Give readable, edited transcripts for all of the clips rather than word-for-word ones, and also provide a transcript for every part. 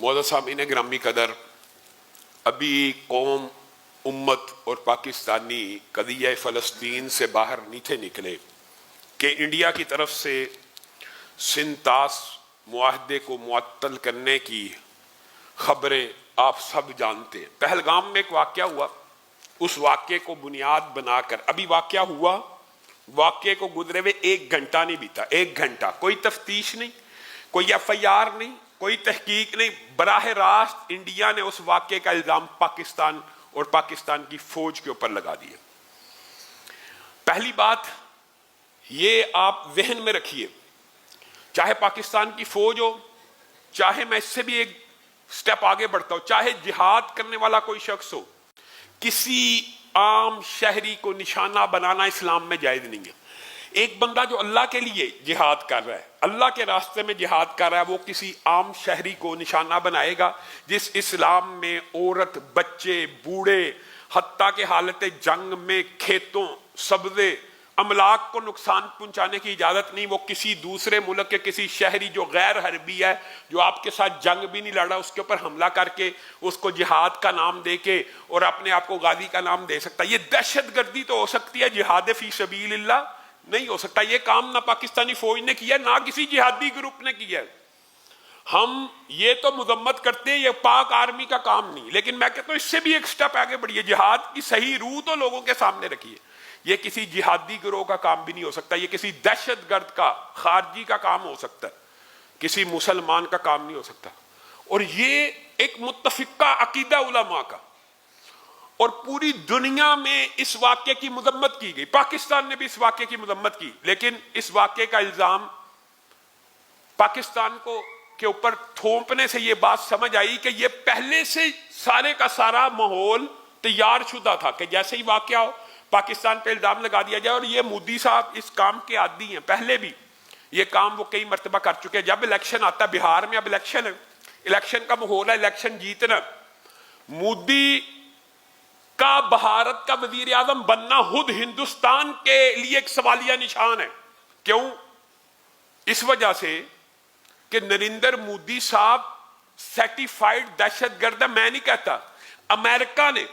معزز سامعین گرامی قدر، ابھی قوم، امت اور پاکستانی قضیہ فلسطین سے باہر نہیں تھے نکلے کہ انڈیا کی طرف سے سنتاس معاہدے کو معطل کرنے کی خبریں آپ سب جانتے ہیں۔ پہلگام میں ایک واقعہ ہوا، اس واقعے کو بنیاد بنا کر ابھی واقعہ ہوا، واقعے کو گزرے ہوئے 1 گھنٹہ نہیں بیتا، 1 گھنٹہ کوئی تفتیش نہیں، کوئی FIR نہیں، کوئی تحقیق نہیں، براہ راست انڈیا نے اس واقعے کا الزام پاکستان اور پاکستان کی فوج کے اوپر لگا دیا۔ پہلی بات یہ آپ ذہن میں رکھیے، چاہے پاکستان کی فوج ہو، چاہے میں اس سے بھی ایک سٹیپ آگے بڑھتا ہوں، چاہے جہاد کرنے والا کوئی شخص ہو، کسی عام شہری کو نشانہ بنانا اسلام میں جائز نہیں ہے۔ ایک بندہ جو اللہ کے لیے جہاد کر رہا ہے، اللہ کے راستے میں جہاد کر رہا ہے، وہ کسی عام شہری کو نشانہ بنائے گا جس اسلام میں عورت، بچے، بوڑھے، حتیٰ کہ حالت جنگ میں کھیتوں، سبزے، املاک کو نقصان پہنچانے کی اجازت نہیں۔ وہ کسی دوسرے ملک کے کسی شہری جو غیر حربی ہے، جو آپ کے ساتھ جنگ بھی نہیں لڑ رہا، اس کے اوپر حملہ کر کے اس کو جہاد کا نام دے کے اور اپنے آپ کو غازی کا نام دے سکتا ہے۔ یہ دہشت گردی تو ہو سکتی ہے، جہاد فی سبیل اللہ نہیں ہو سکتا۔ یہ کام نہ پاکستانی فوج نے کیا، نہ کسی جہادی گروپ نے کیا۔ ہم یہ تو مذمت کرتے ہیں، یہ پاک آرمی کا کام نہیں، لیکن میں کہتا ہوں اس سے بھی ایک سٹیپ آگے بڑھیے، جہاد کی صحیح روح تو لوگوں کے سامنے رکھیے۔ یہ کسی جہادی گروہ کا کام بھی نہیں ہو سکتا، یہ کسی دہشت گرد کا، خارجی کا کام ہو سکتا ہے، کسی مسلمان کا کام نہیں ہو سکتا۔ اور یہ ایک متفقہ عقیدہ علماء کا، اور پوری دنیا میں اس واقعے کی مذمت کی گئی، پاکستان نے بھی اس واقعے کی مذمت کی، لیکن اس واقعے کا الزام پاکستان کو کے اوپر تھوپنے سے یہ بات سمجھ آئی کہ یہ پہلے سے سارے کا سارا ماحول تیار شدہ تھا کہ جیسے ہی واقعہ ہو پاکستان پہ الزام لگا دیا جائے۔ اور یہ مودی صاحب اس کام کے عادی ہیں، پہلے بھی یہ کام وہ کئی مرتبہ کر چکے ہیں۔ جب الیکشن آتا ہے، بہار میں اب الیکشن ہے، الیکشن کا ماحول ہے، الیکشن جیتنا، مودی کا بھارت کا وزیر اعظم بننا خود ہندوستان کے لیے ایک سوالیہ نشان ہے۔ کیوں؟ اس وجہ سے کہ نریندر مودی صاحب سرٹیفائیڈ دہشت گرد ہے۔ میں نہیں کہتا، امریکہ نے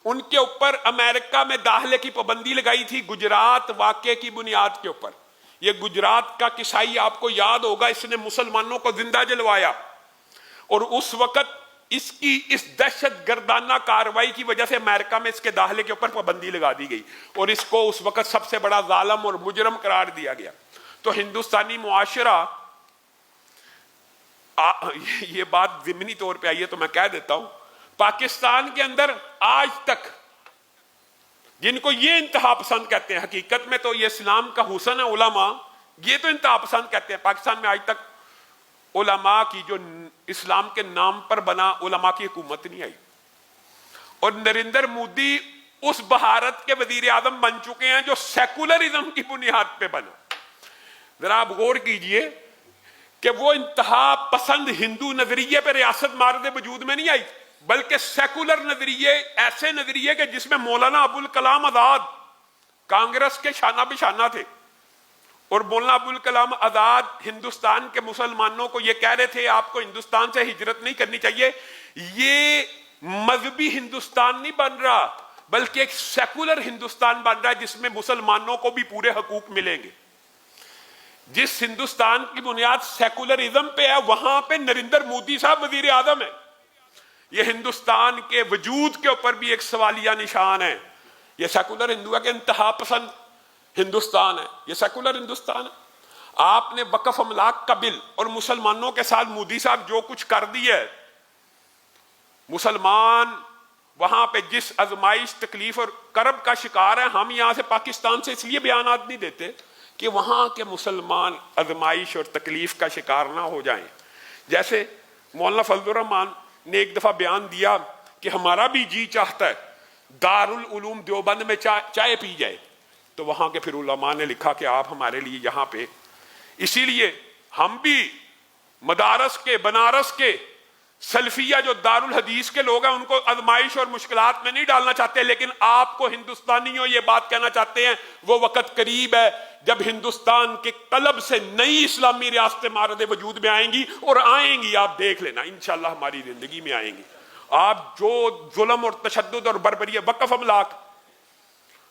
ان کے اوپر امریکہ میں داخلے کی پابندی لگائی تھی گجرات واقعے کی بنیاد کے اوپر۔ یہ گجرات کا قصائی آپ کو یاد ہوگا، اس نے مسلمانوں کو زندہ جلوایا، اور اس وقت اس کی اس دہشت گردانہ کاروائی کی وجہ سے امریکہ میں اس کے داخلے کے اوپر پابندی لگا دی گئی، اور اس کو اس وقت سب سے بڑا ظالم اور مجرم قرار دیا گیا۔ تو ہندوستانی معاشرہ، یہ بات ضمنی طور پہ آئی ہے تو میں کہہ دیتا ہوں، پاکستان کے اندر آج تک جن کو یہ انتہا پسند کہتے ہیں، حقیقت میں تو یہ اسلام کا حسن ہے، علماء یہ تو انتہا پسند کہتے ہیں، پاکستان میں آج تک علماء کی جو اسلام کے نام پر بنا علماء کی حکومت نہیں آئی، اور نریندر مودی اس بھارت کے وزیر اعظم بن چکے ہیں جو سیکولرزم کی بنیاد پہ بنا۔ ذرا آپ غور کیجئے کہ وہ انتہا پسند ہندو نظریے پہ ریاست مارد وجود میں نہیں آئی، بلکہ سیکولر نظریے، ایسے نظریے کہ جس میں مولانا ابوالکلام آزاد کانگریس کے شانہ بشانہ تھے، اور مولانا ابوالکلام آزاد ہندوستان کے مسلمانوں کو یہ کہہ رہے تھے آپ کو ہندوستان سے ہجرت نہیں کرنی چاہیے۔ یہ مذہبی ہندوستان نہیں بن رہا، بلکہ ایک سیکولر ہندوستان بن رہا ہے جس میں مسلمانوں کو بھی پورے حقوق ملیں گے۔ جس ہندوستان کی بنیاد سیکولرزم پہ ہے، وہاں پہ نریندر مودی صاحب وزیر اعظم ہے۔ یہ ہندوستان کے وجود کے اوپر بھی ایک سوالیہ نشان ہے۔ یہ سیکولر ہندو ہے کہ انتہا پسند ہندوستان ہے، یہ سیکولر ہندوستان ہے۔ آپ نے وقف املاک کا بل اور مسلمانوں کے ساتھ مودی صاحب جو کچھ کر دیا ہے، مسلمان وہاں پہ جس ازمائش، تکلیف اور کرب کا شکار ہے، ہم یہاں سے پاکستان سے اس لیے بیانات نہیں دیتے کہ وہاں کے مسلمان ازمائش اور تکلیف کا شکار نہ ہو جائیں۔ جیسے مولانا فضل الرحمان نے ایک دفعہ بیان دیا کہ ہمارا بھی جی چاہتا ہے دارالعلوم دیوبند میں چائے پی جائے، تو وہاں کے پھر علماء نے لکھا کہ آپ ہمارے لیے یہاں پہ، اسی لیے ہم بھی مدارس کے، بنارس کے سلفیہ جو دارالحدیث کے لوگ ہیں ان کو آزمائش اور مشکلات میں نہیں ڈالنا چاہتے، لیکن آپ کو ہندوستانیوں یہ بات کہنا چاہتے ہیں وہ وقت قریب ہے جب ہندوستان کے قلب سے نئی اسلامی ریاستیں مارد وجود میں آئیں گی، اور آئیں گی، آپ دیکھ لینا انشاءاللہ ہماری زندگی میں آئیں گی۔ آپ جو ظلم اور تشدد اور بربریت، وقف املاک،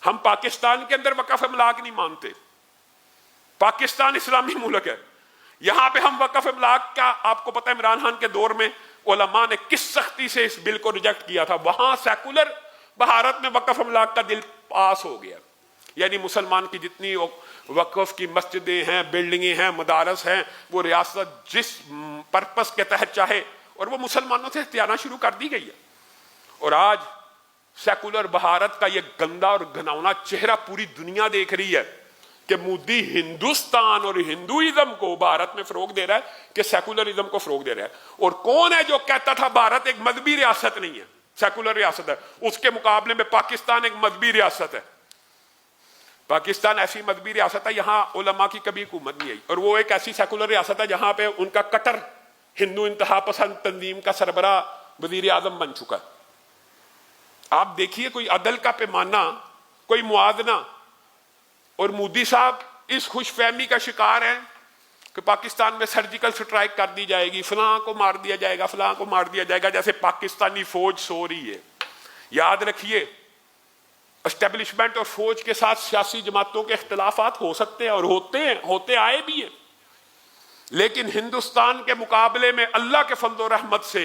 ہم پاکستان کے اندر وقف املاک نہیں مانتے، پاکستان اسلامی ملک ہے، یہاں پہ ہم وقف املاک کا، آپ کو پتہ ہے عمران خان کے دور میں علماء نے کس سختی سے اس بل کو ریجیکٹ کیا تھا، وہاں سیکولر بھارت میں وقف املاک کا بل پاس ہو گیا، یعنی مسلمان کی جتنی وقف کی مسجدیں ہیں، بلڈنگیں ہیں، مدارس ہیں، وہ ریاست جس پرپس کے تحت چاہے، اور وہ مسلمانوں سے اختیارات شروع کر دی گئی ہے۔ اور آج سیکولر بھارت کا یہ گندا اور گھناؤنا چہرہ پوری دنیا دیکھ رہی ہے کہ مودی ہندوستان اور ہندوازم کو بھارت میں فروغ دے رہا ہے کہ سیکولرزم کو فروغ دے رہا ہے۔ اور کون ہے جو کہتا تھا بھارت ایک مذہبی ریاست نہیں ہے، سیکولر ریاست ہے، اس کے مقابلے میں پاکستان ایک مذہبی ریاست ہے۔ پاکستان ایسی مذہبی ریاست ہے، یہاں علماء کی کبھی حکومت نہیں آئی، اور وہ ایک ایسی سیکولر ریاست ہے جہاں پہ ان کا کٹر ہندو انتہا پسند تنظیم کا سربراہ وزیر اعظم بن چکا ہے۔ آپ دیکھیے کوئی عدل کا پیمانہ، کوئی موازنہ، اور مودی صاحب اس خوش فہمی کا شکار ہیں کہ پاکستان میں سرجیکل سٹرائک کر دی جائے گی، فلاں کو مار دیا جائے گا، فلاں کو مار دیا جائے گا، جیسے پاکستانی فوج سو رہی ہے۔ یاد رکھیے اسٹیبلشمنٹ اور فوج کے ساتھ سیاسی جماعتوں کے اختلافات ہو سکتے ہیں، اور ہوتے آئے بھی ہیں، لیکن ہندوستان کے مقابلے میں اللہ کے فضل و رحمت سے،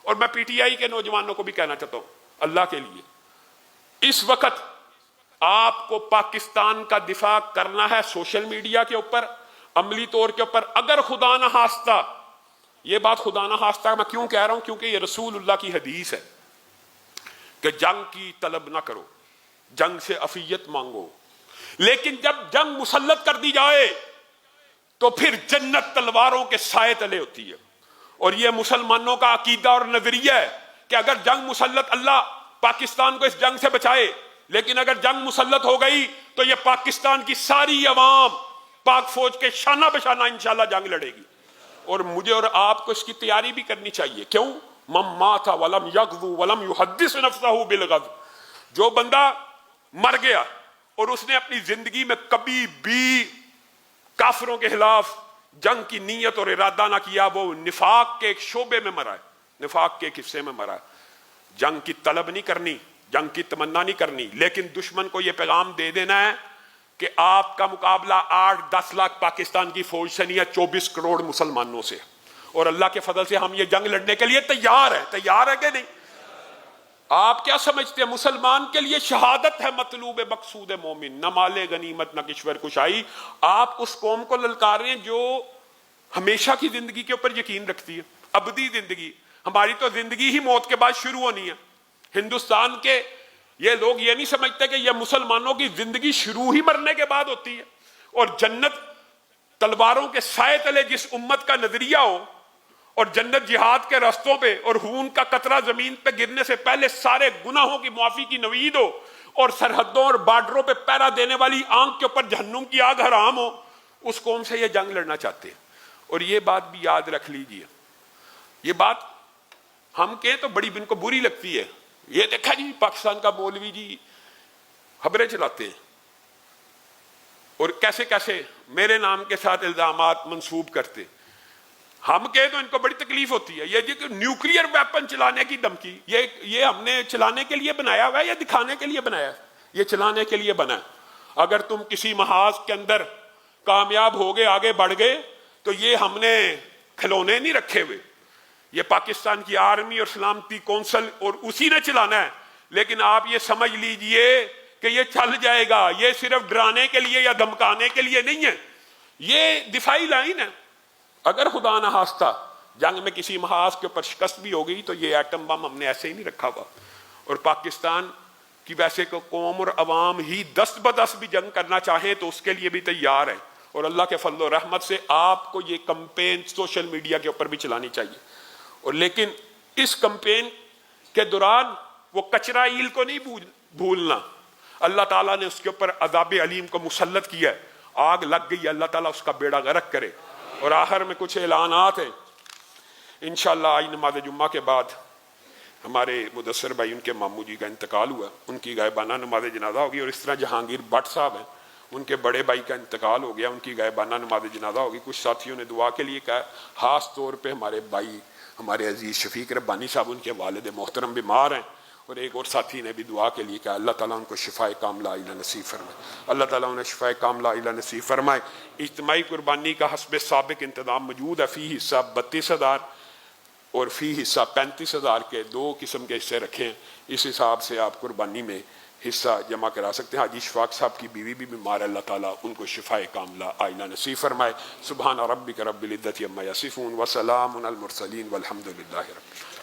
اور میں پی ٹی آئی کے نوجوانوں کو بھی کہنا چاہتا ہوں، اللہ کے لیے اس وقت آپ کو پاکستان کا دفاع کرنا ہے سوشل میڈیا کے اوپر، عملی طور کے اوپر۔ اگر خدا نہ خواستہ، یہ بات خدا نہ خواستہ میں کیوں کہہ رہا ہوں، کیونکہ یہ رسول اللہ کی حدیث ہے کہ جنگ کی طلب نہ کرو، جنگ سے عفیت مانگو، لیکن جب جنگ مسلط کر دی جائے تو پھر جنت تلواروں کے سائے تلے ہوتی ہے۔ اور یہ مسلمانوں کا عقیدہ اور نظریہ ہے کہ اگر جنگ مسلط، اللہ پاکستان کو اس جنگ سے بچائے، لیکن اگر جنگ مسلط ہو گئی تو یہ پاکستان کی ساری عوام پاک فوج کے شانہ بشانہ انشاءاللہ جنگ لڑے گی، اور مجھے اور آپ کو اس کی تیاری بھی کرنی چاہیے۔ کیوں؟ من مات ولم یغزو ولم یحدث نفسہ بالغزو، جو بندہ مر گیا اور اس نے اپنی زندگی میں کبھی بھی کافروں کے خلاف جنگ کی نیت اور ارادہ نہ کیا، وہ نفاق کے ایک شعبے میں مرا ہے، نفاق کے ایک حصے میں مرا ہے۔ جنگ کی طلب نہیں کرنی، جنگ کی تمنا نہیں کرنی، لیکن دشمن کو یہ پیغام دے دینا ہے کہ آپ کا مقابلہ 8-10 لاکھ پاکستان کی فوج سے نہیں ہے، 24 کروڑ مسلمانوں سے، اور اللہ کے فضل سے ہم یہ جنگ لڑنے کے لیے تیار ہیں۔ تیار ہے کہ نہیں؟ آپ کیا سمجھتے ہیں مسلمان کے لیے شہادت ہے مطلوب مقصود مومن، نہ مال غنیمت نہ کشور کشائی۔ آپ اس قوم کو للکار رہے ہیں جو ہمیشہ کی زندگی کے اوپر یقین رکھتی ہے، ابدی زندگی۔ ہماری تو زندگی ہی موت کے بعد شروع ہونی ہے۔ ہندوستان کے یہ لوگ یہ نہیں سمجھتے کہ یہ مسلمانوں کی زندگی شروع ہی مرنے کے بعد ہوتی ہے، اور جنت تلواروں کے سائے تلے جس امت کا نظریہ ہو، اور جنت جہاد کے راستوں پہ، اور خون کا قطرہ زمین پہ گرنے سے پہلے سارے گناہوں کی معافی کی نوید ہو، اور سرحدوں اور بارڈروں پہ پہرا دینے والی آنکھ کے اوپر جہنم کی آگ حرام ہو، اس قوم سے یہ جنگ لڑنا چاہتے ہیں۔ اور یہ بات بھی یاد رکھ لیجئے، یہ بات ہم کہیں تو بڑی بن کو بری لگتی ہے، یہ دیکھا جی پاکستان کا مولوی جی خبریں چلاتے ہیں اور کیسے کیسے میرے نام کے ساتھ الزامات منسوب کرتے، ہم کہیں تو ان کو بڑی تکلیف ہوتی ہے۔ یہ جی کہ نیوکلیئر ویپن چلانے کی دھمکی، یہ ہم نے چلانے کے لیے بنایا ہوا ہے یا دکھانے کے لیے بنایا ہے؟ یہ چلانے کے لیے بنا ہے۔ اگر تم کسی محاذ کے اندر کامیاب ہو گئے، آگے بڑھ گئے، تو یہ ہم نے کھلونے نہیں رکھے ہوئے، یہ پاکستان کی آرمی اور سلامتی کونسل اور اسی نے چلانا ہے۔ لیکن آپ یہ سمجھ لیجئے کہ یہ چل جائے گا، یہ صرف ڈرانے کے لیے یا دھمکانے کے لیے نہیں ہے، یہ دفاعی لائن ہے۔ اگر خدا نہ خواستہ جنگ میں کسی محاذ کے اوپر شکست بھی ہو گئی تو یہ ایٹم بم ہم نے ایسے ہی نہیں رکھا ہوا، اور پاکستان کی ویسے کو قوم اور عوام ہی دست بدست بھی جنگ کرنا چاہیں تو اس کے لیے بھی تیار ہے، اور اللہ کے فضل و رحمت سے آپ کو یہ کمپین سوشل میڈیا کے اوپر بھی چلانی چاہیے۔ اور لیکن اس کمپین کے دوران وہ کچرا ایل کو نہیں بھولنا، اللہ تعالیٰ نے اس کے اوپر عذاب علیم کو مسلط کیا ہے، آگ لگ گئی، اللہ تعالیٰ اس کا بیڑا غرق کرے۔ اور آخر میں کچھ اعلانات ہیں، انشاءاللہ آج نماز جمعہ کے بعد ہمارے مدثر بھائی، ان کے ماموں جی کا انتقال ہوا، ان کی غائبانہ نماز جنازہ ہوگی، اور اس طرح جہانگیر بٹ صاحب ہیں، ان کے بڑے بھائی کا انتقال ہو گیا، ان کی غائبانہ نماز جنازہ ہوگی. کچھ ساتھیوں نے دعا کے لیے کہا، خاص طور پہ ہمارے بھائی ہمارے عزیز شفیق ربانی صاحب، ان کے والد محترم بیمار ہیں، اور ایک اور ساتھی نے بھی دعا کے لیے کہا اللہ تعالیٰ ان کو شفائے کاملہ عاجلہ نصیب فرمائے. اللہ تعالیٰ انہیں شفائے کاملہ عاجلہ نصیب فرمائے. اجتماعی قربانی کا حسب سابق انتظام موجود ہے. فی حصہ 32,000 اور فی حصہ 35,000 کے 2 قسم کے حصے رکھے ہیں. اس حساب سے آپ قربانی میں حصہ جمع کرا سکتے ہیں. حاجی اشفاق صاحب کی بیوی بھی بیمار ہے، اللہ تعالیٰ ان کو شفائے کاملہ عاجلہ نصیب فرمائے. سبحان ربک رب العزت عما یصفون وسلام علی المرسلین والحمد للہ رب العالمین.